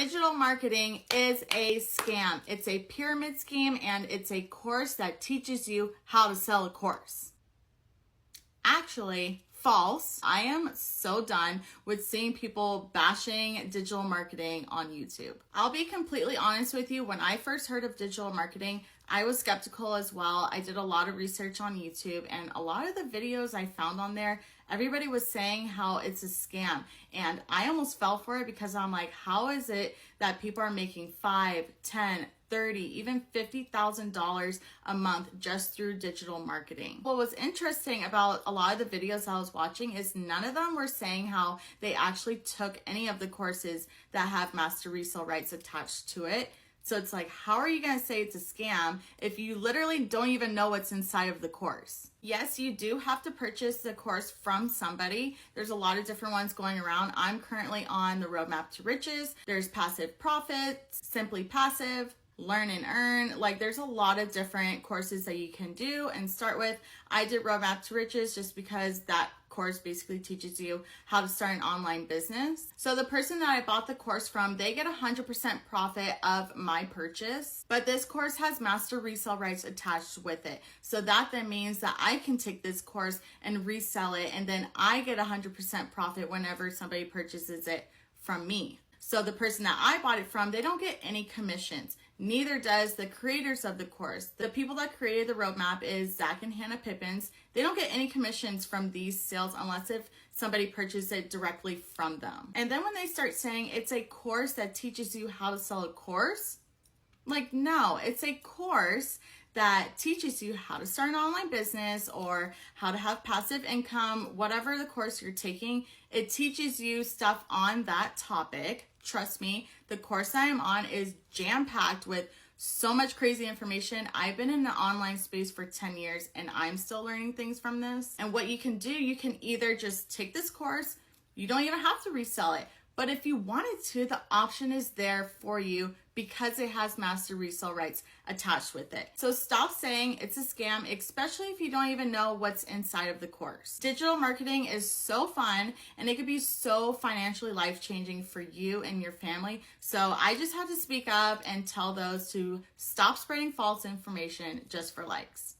Digital marketing is a scam. It's a pyramid scheme, and it's a course that teaches you how to sell a course. Actually, false. I am so done with seeing people bashing digital marketing on YouTube. I'll be completely honest with you. When I first heard of digital marketing, I was skeptical as well. I did a lot of research on YouTube, and a lot of the videos I found on there, everybody was saying how it's a scam. And I almost fell for it because I'm like, how is it that people are making $5, $10, $30, even $50,000 a month just through digital marketing? What was interesting about a lot of the videos I was watching is none of them were saying how they actually took any of the courses that have master resale rights attached to it. So it's like, how are you going to say it's a scam if you literally don't even know what's inside of the course? Yes, you do have to purchase the course from somebody. There's a lot of different ones going around. I'm currently on the Roadmap to Riches. There's Passive Profits, Simply Passive, Learn and Earn. Like, there's a lot of different courses that you can do and start with. I did Roadmap to Riches just because that course basically teaches you how to start an online business. So the person that I bought the course from, they get 100% profit of my purchase, but this course has master resale rights attached with it. So that then means that I can take this course and resell it, and then I get 100% profit whenever somebody purchases it from me. So the person that I bought it from, they don't get any commissions. Neither does the creators of the course. The people that created the roadmap is Zach and Hannah Pippins. They don't get any commissions from these sales unless if somebody purchased it directly from them. And then when they start saying it's a course that teaches you how to sell a course, like, no, it's a course that teaches you how to start an online business or how to have passive income, whatever the course you're taking. It teaches you stuff on that topic. Trust me, the course I am on is jam-packed with so much crazy information. I've been in the online space for 10 years and I'm still learning things from this. And what you can do, you can either just take this course, you don't even have to resell it. But if you wanted to, the option is there for you because it has master resale rights attached with it. So stop saying it's a scam, especially if you don't even know what's inside of the course. Digital marketing is so fun and it could be so financially life-changing for you and your family. So I just had to speak up and tell those to stop spreading false information just for likes.